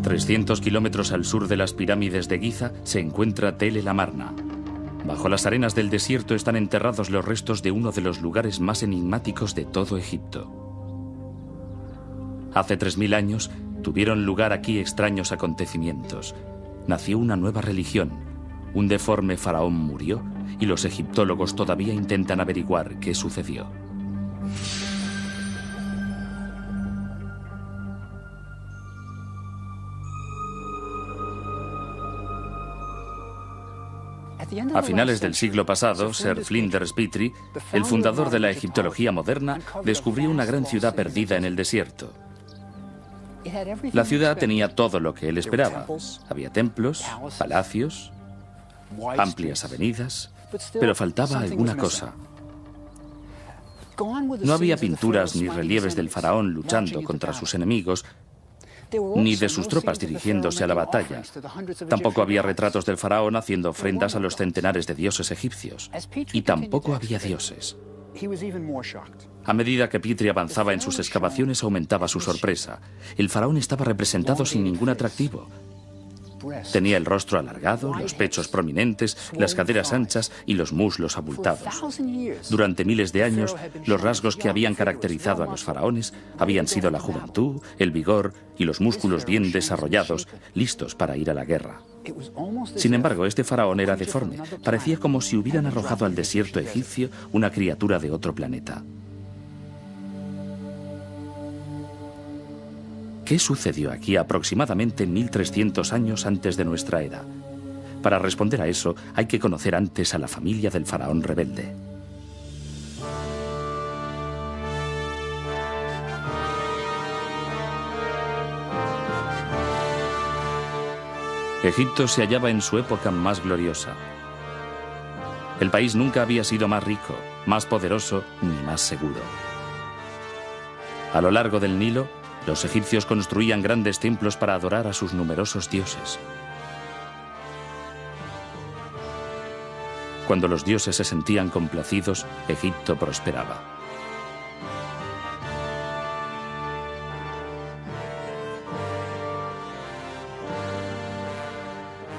300 kilómetros al sur de las pirámides de Giza se encuentra Tel el Amarna. Bajo las arenas del desierto están enterrados los restos de uno de los lugares más enigmáticos de todo Egipto. Hace 3000 años tuvieron lugar aquí extraños acontecimientos. Nació una nueva religión, un deforme faraón murió y los egiptólogos todavía intentan averiguar qué sucedió. A finales del siglo pasado, Sir Flinders Petrie, el fundador de la egiptología moderna, descubrió una gran ciudad perdida en el desierto. La ciudad tenía todo lo que él esperaba. Había templos, palacios, amplias avenidas, pero faltaba alguna cosa. No había pinturas ni relieves del faraón luchando contra sus enemigos, ni de sus tropas dirigiéndose a la batalla. Tampoco había retratos del faraón haciendo ofrendas a los centenares de dioses egipcios. Y tampoco había dioses. A medida que Petrie avanzaba en sus excavaciones, aumentaba su sorpresa. El faraón estaba representado sin ningún atractivo. Tenía el rostro alargado, los pechos prominentes, las caderas anchas y los muslos abultados. Durante miles de años, los rasgos que habían caracterizado a los faraones habían sido la juventud, el vigor y los músculos bien desarrollados, listos para ir a la guerra. Sin embargo, este faraón era deforme. Parecía como si hubieran arrojado al desierto egipcio una criatura de otro planeta. ¿Qué sucedió aquí aproximadamente 1300 años antes de nuestra era? Para responder a eso, hay que conocer antes a la familia del faraón rebelde. Egipto se hallaba en su época más gloriosa. El país nunca había sido más rico, más poderoso ni más seguro. A lo largo del Nilo, los egipcios construían grandes templos para adorar a sus numerosos dioses. Cuando los dioses se sentían complacidos, Egipto prosperaba.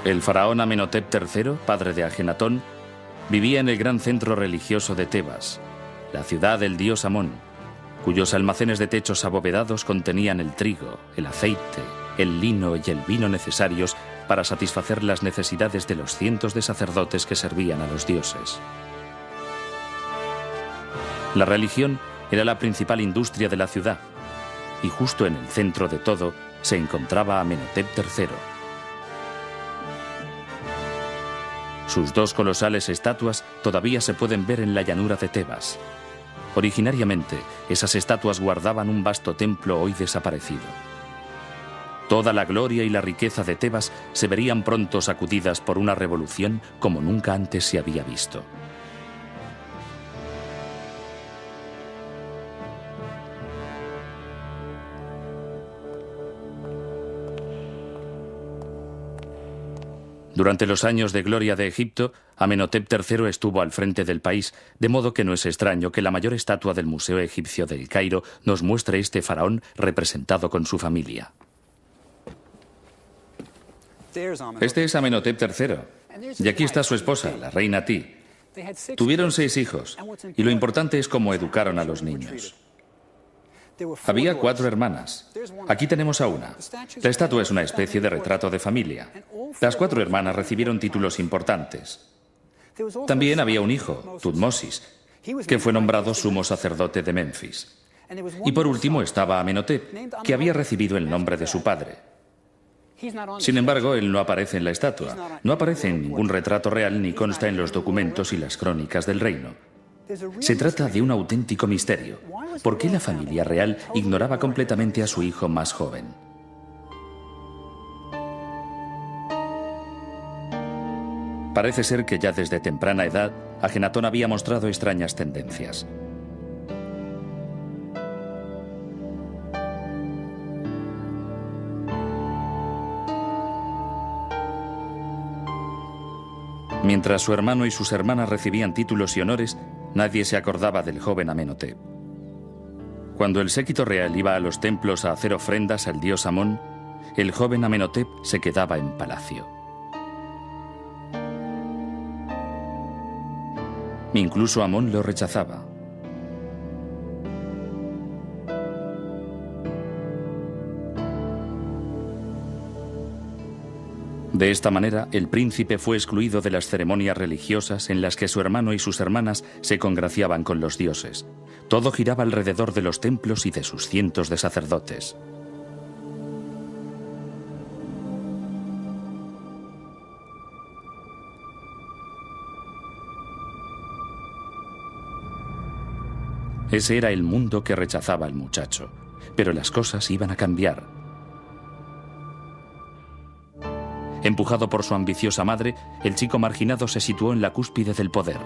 El faraón Amenhotep III, padre de Ajenatón, vivía en el gran centro religioso de Tebas, la ciudad del dios Amón, cuyos almacenes de techos abovedados contenían el trigo, el aceite, el lino y el vino necesarios para satisfacer las necesidades de los cientos de sacerdotes que servían a los dioses. La religión era la principal industria de la ciudad, y justo en el centro de todo se encontraba Amenhotep III. Sus dos colosales estatuas todavía se pueden ver en la llanura de Tebas. Originariamente, esas estatuas guardaban un vasto templo hoy desaparecido. Toda la gloria y la riqueza de Tebas se verían pronto sacudidas por una revolución como nunca antes se había visto. Durante los años de gloria de Egipto, Amenhotep III estuvo al frente del país, de modo que no es extraño que la mayor estatua del Museo Egipcio del Cairo nos muestre este faraón representado con su familia. Este es Amenhotep III, y aquí está su esposa, la reina Ti. Tuvieron 6 hijos, y lo importante es cómo educaron a los niños. Había 4 hermanas. Aquí tenemos a una. La estatua es una especie de retrato de familia. Las 4 hermanas recibieron títulos importantes. También había un hijo, Tutmosis, que fue nombrado sumo sacerdote de Menfis. Y por último estaba Amenhotep, que había recibido el nombre de su padre. Sin embargo, él no aparece en la estatua, no aparece en ningún retrato real ni consta en los documentos y las crónicas del reino. Se trata de un auténtico misterio. ¿Por qué la familia real ignoraba completamente a su hijo más joven? Parece ser que ya desde temprana edad, Ajenatón había mostrado extrañas tendencias. Mientras su hermano y sus hermanas recibían títulos y honores, nadie se acordaba del joven Amenhotep. Cuando el séquito real iba a los templos a hacer ofrendas al dios Amón, el joven Amenhotep se quedaba en palacio. Incluso Amón lo rechazaba. De esta manera, el príncipe fue excluido de las ceremonias religiosas en las que su hermano y sus hermanas se congraciaban con los dioses. Todo giraba alrededor de los templos y de sus cientos de sacerdotes. Ese era el mundo que rechazaba al muchacho, pero las cosas iban a cambiar. Empujado por su ambiciosa madre, el chico marginado se situó en la cúspide del poder.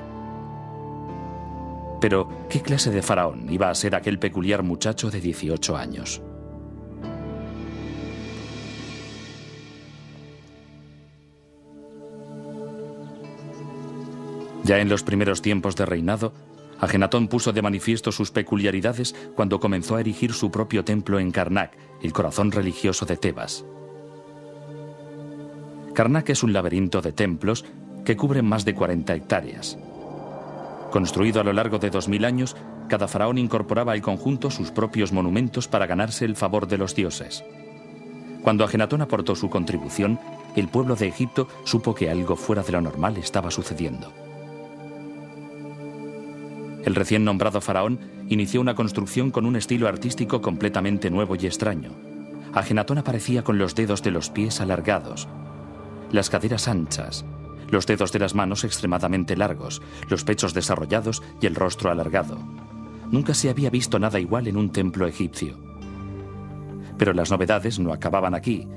Pero, ¿qué clase de faraón iba a ser aquel peculiar muchacho de 18 años? Ya en los primeros tiempos de reinado, Ajenatón puso de manifiesto sus peculiaridades cuando comenzó a erigir su propio templo en Karnak, el corazón religioso de Tebas. Karnak es un laberinto de templos que cubren más de 40 hectáreas. Construido a lo largo de 2000 años, cada faraón incorporaba al conjunto sus propios monumentos para ganarse el favor de los dioses. Cuando Ajenatón aportó su contribución, el pueblo de Egipto supo que algo fuera de lo normal estaba sucediendo. El recién nombrado faraón inició una construcción con un estilo artístico completamente nuevo y extraño. Ajenatón aparecía con los dedos de los pies alargados, las caderas anchas, los dedos de las manos extremadamente largos, los pechos desarrollados y el rostro alargado. Nunca se había visto nada igual en un templo egipcio. Pero las novedades no acababan aquí.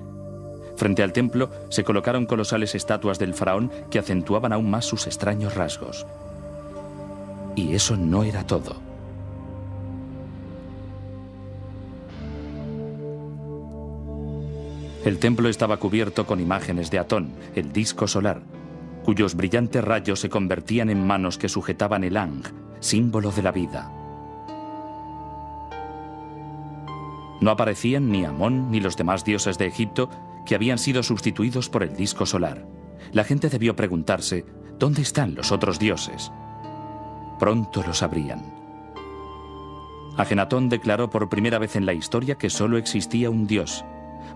Frente al templo se colocaron colosales estatuas del faraón que acentuaban aún más sus extraños rasgos. Y eso no era todo. El templo estaba cubierto con imágenes de Atón, el disco solar, cuyos brillantes rayos se convertían en manos que sujetaban el Ang, símbolo de la vida. No aparecían ni Amón ni los demás dioses de Egipto, que habían sido sustituidos por el disco solar. La gente debió preguntarse, ¿dónde están los otros dioses? Pronto lo sabrían. Ajenatón declaró por primera vez en la historia que solo existía un dios.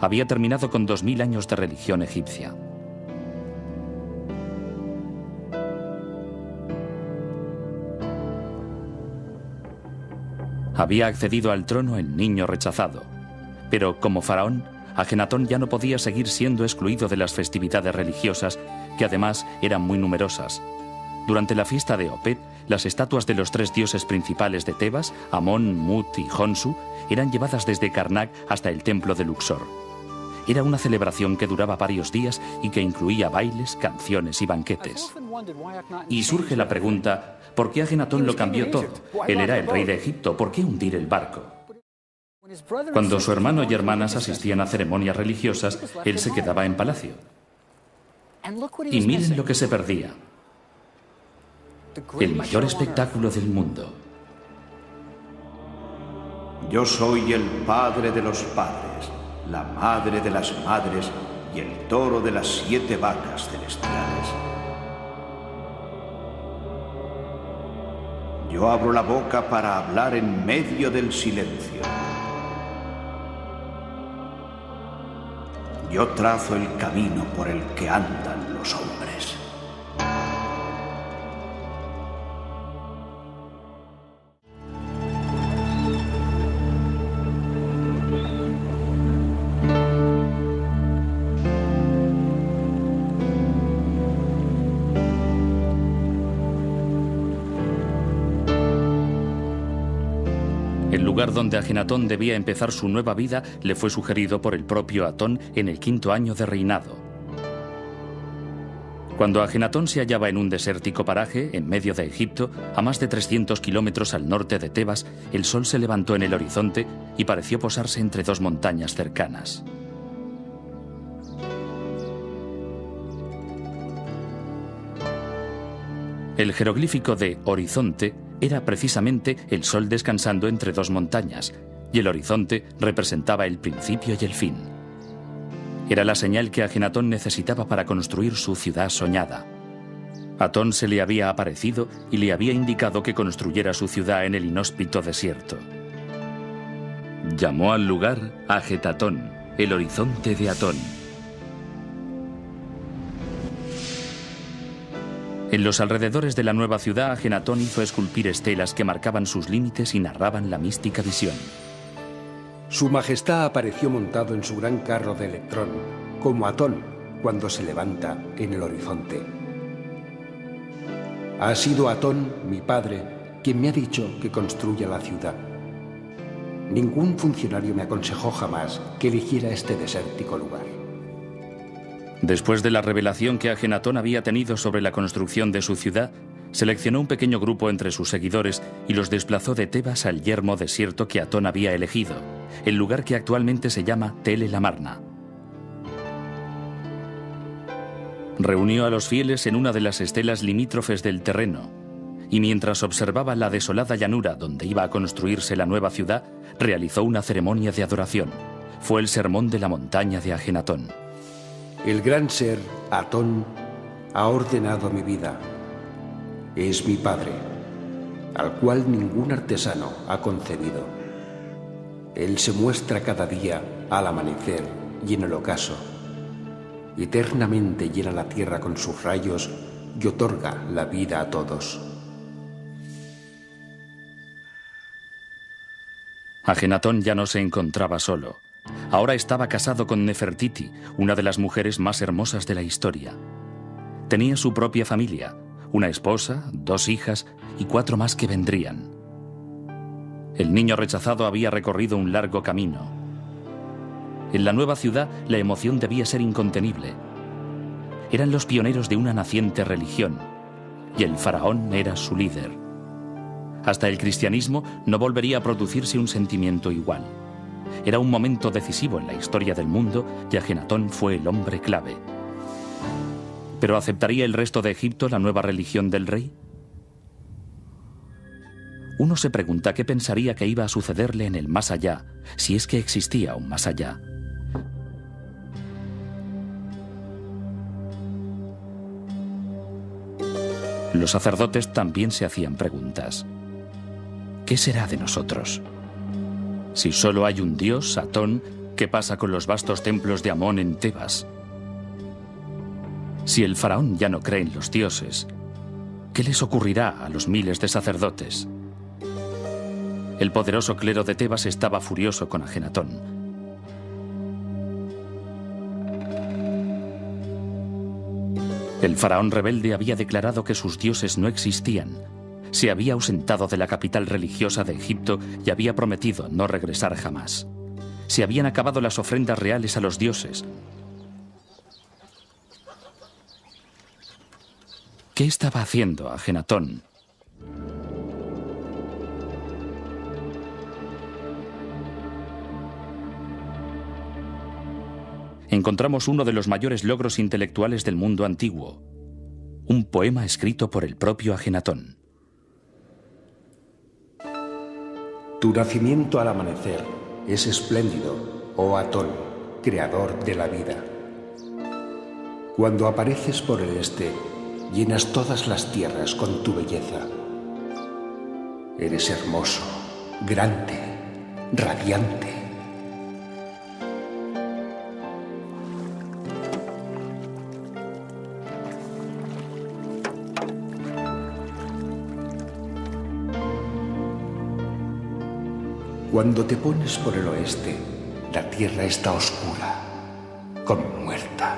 Había terminado con 2000 años de religión egipcia. Había accedido al trono el niño rechazado. Pero como faraón, Ajenatón ya no podía seguir siendo excluido de las festividades religiosas, que además eran muy numerosas. Durante la fiesta de Opet, las estatuas de los 3 dioses principales de Tebas, Amón, Mut y Honsu, eran llevadas desde Karnak hasta el templo de Luxor. Era una celebración que duraba varios días y que incluía bailes, canciones y banquetes. Y surge la pregunta, ¿por qué Ajenatón lo cambió todo? Él era el rey de Egipto, ¿por qué hundir el barco? Cuando su hermano y hermanas asistían a ceremonias religiosas, él se quedaba en palacio. Y miren lo que se perdía. El mayor espectáculo del mundo. Yo soy el padre de los padres, la madre de las madres y el toro de las 7 vacas celestiales. Yo abro la boca para hablar en medio del silencio. Yo trazo el camino por el que andan los hombres. El lugar donde Ajenatón debía empezar su nueva vida le fue sugerido por el propio Atón en el 5º año de reinado. Cuando Ajenatón se hallaba en un desértico paraje, en medio de Egipto, a más de 300 kilómetros al norte de Tebas, el sol se levantó en el horizonte y pareció posarse entre 2 montañas cercanas. El jeroglífico de horizonte era precisamente el sol descansando entre 2 montañas, y el horizonte representaba el principio y el fin. Era la señal que Ajenatón necesitaba para construir su ciudad soñada. Atón se le había aparecido y le había indicado que construyera su ciudad en el inhóspito desierto. Llamó al lugar Ajetatón, el horizonte de Atón. En los alrededores de la nueva ciudad, Ajenatón hizo esculpir estelas que marcaban sus límites y narraban la mística visión. Su majestad apareció montado en su gran carro de electrón, como Atón cuando se levanta en el horizonte. Ha sido Atón, mi padre, quien me ha dicho que construya la ciudad. Ningún funcionario me aconsejó jamás que eligiera este desértico lugar. Después de la revelación que Ajenatón había tenido sobre la construcción de su ciudad, seleccionó un pequeño grupo entre sus seguidores y los desplazó de Tebas al yermo desierto que Atón había elegido, el lugar que actualmente se llama Tel el Amarna. Reunió a los fieles en una de las estelas limítrofes del terreno, y mientras observaba la desolada llanura donde iba a construirse la nueva ciudad, realizó una ceremonia de adoración. Fue el sermón de la montaña de Ajenatón. El gran ser, Atón, ha ordenado mi vida. Es mi padre, al cual ningún artesano ha concebido. Él se muestra cada día al amanecer y en el ocaso. Eternamente llena la tierra con sus rayos y otorga la vida a todos. Ajenatón ya no se encontraba solo. Ahora estaba casado con Nefertiti, una de las mujeres más hermosas de la historia. Tenía su propia familia, una esposa, 2 hijas y 4 más que vendrían. El niño rechazado había recorrido un largo camino. En la nueva ciudad, la emoción debía ser incontenible. Eran los pioneros de una naciente religión, y el faraón era su líder. Hasta el cristianismo no volvería a producirse un sentimiento igual. Era un momento decisivo en la historia del mundo y Ajenatón fue el hombre clave. ¿Pero aceptaría el resto de Egipto la nueva religión del rey? Uno se pregunta qué pensaría que iba a sucederle en el más allá, si es que existía un más allá. Los sacerdotes también se hacían preguntas. ¿Qué será de nosotros? Si solo hay un dios, Atón, ¿qué pasa con los vastos templos de Amón en Tebas? Si el faraón ya no cree en los dioses, ¿qué les ocurrirá a los miles de sacerdotes? El poderoso clero de Tebas estaba furioso con Ajenatón. El faraón rebelde había declarado que sus dioses no existían. Se había ausentado de la capital religiosa de Egipto y había prometido no regresar jamás. Se habían acabado las ofrendas reales a los dioses. ¿Qué estaba haciendo Ajenatón? Encontramos uno de los mayores logros intelectuales del mundo antiguo, un poema escrito por el propio Ajenatón. Tu nacimiento al amanecer es espléndido, oh Atón, creador de la vida. Cuando apareces por el este, llenas todas las tierras con tu belleza. Eres hermoso, grande, radiante. Cuando te pones por el oeste, la tierra está oscura, como muerta.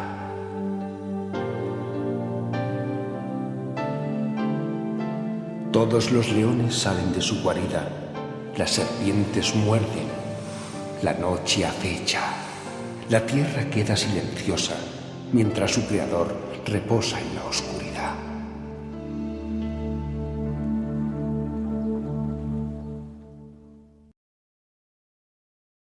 Todos los leones salen de su guarida, las serpientes muerden, la noche acecha, la tierra queda silenciosa, mientras su creador reposa en la oscuridad.